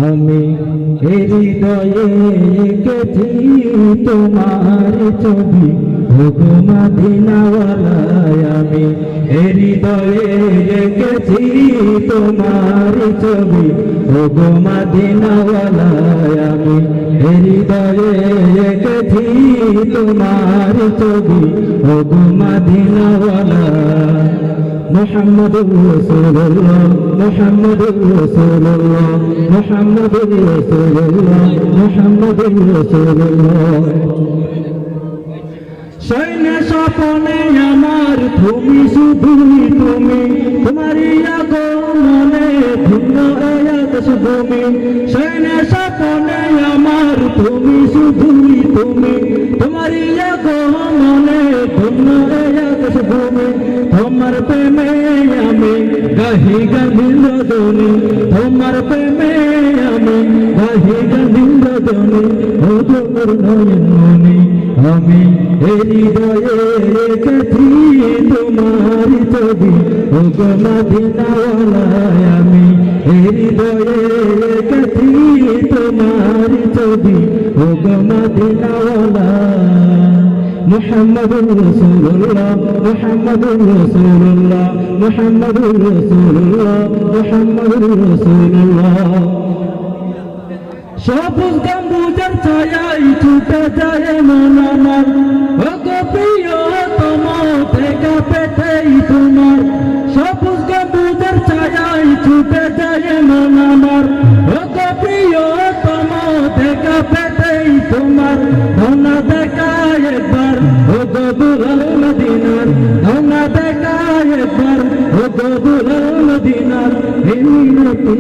আমি হৃদয়ে এঁকেছি তোমার ছবি ওগো মদিনাওয়ালায় আমি হৃদয়ে এঁকেছি তোমার ছবি ওগো মদিনাওয়ালায় আমি হৃদয়ে এঁকেছি তোমার ছবি ওগো মদিনাওয়ালা মুহাম্মাদুর রাসূলুল্লাহ মুহাম্মাদুর রাসূলুল্লাহ মুহাম্মাদুর রাসূলুল্লাহ মুহাম্মাদুর রাসূলুল্লাহ সৈন্য স্বপনে আমার তুমি শুধুই তুমি তোমারই আগমনে ভিন্ন এই আকাশ ভূমি সৈন্য স্বপনে আমার তুমি শুধুই তুমি তোমারই আগমনে ভিন্ন এই আকাশ ভূমি তোমার প্রেমে আমি গাহি গাহিল দোনি তোমার প্রেমে আমি গাহি গাহিল দোনি ও তোমার নয়ন মনি আমি হৃদয়ে রেখেছি তোমার ছবি ওগো মদিনাওয়ালায় আমি হৃদয়ে রেখেছি তোমার ছবি ওগো মদিনাওয়ালা মুহাম্মাদুর রাসূলুল্লাহ মুহাম্মাদুর রাসূলুল্লাহ মুহাম্মাদুর রাসূলুল্লাহ মুহাম্মাদুর রাসূলুল্লাহ সবুজ গম্বুজের ছায়ায় ছুটে যায় মন আমার ওগো প্রিয়তম দেখা পেতেই তোমার সবুজ গম্বুজের ছায়ায় ছুটে যায় মন আমার ওগো প্রিয়তম দেখা পেতেই তোমার ধনা দেখা একবার ওগো দুলাল মদিনার ধনা দেখা একবার ওগো দুলাল মদিনার হিমিনতি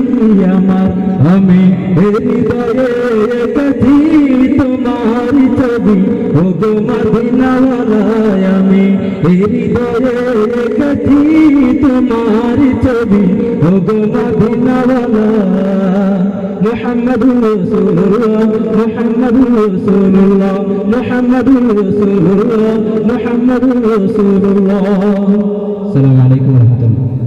আমার আমি হৃদয়ে রেখেছি তোমার ছবি ওগো মদিনাওয়ালায় আমি হৃদয়ে রেখেছি তোমার ছবি ওগো মদিনাওয়ালা মুহাম্মাদুর রাসূলুল্লাহ মুহাম্মাদুর রাসূলুল্লাহ মুহাম্মাদুর রাসূলুল্লাহ মুহাম্মাদুর রাসূলুল্লাহ আসসালামু আলাইকুম ওয়া রাহমাতুল্লাহ।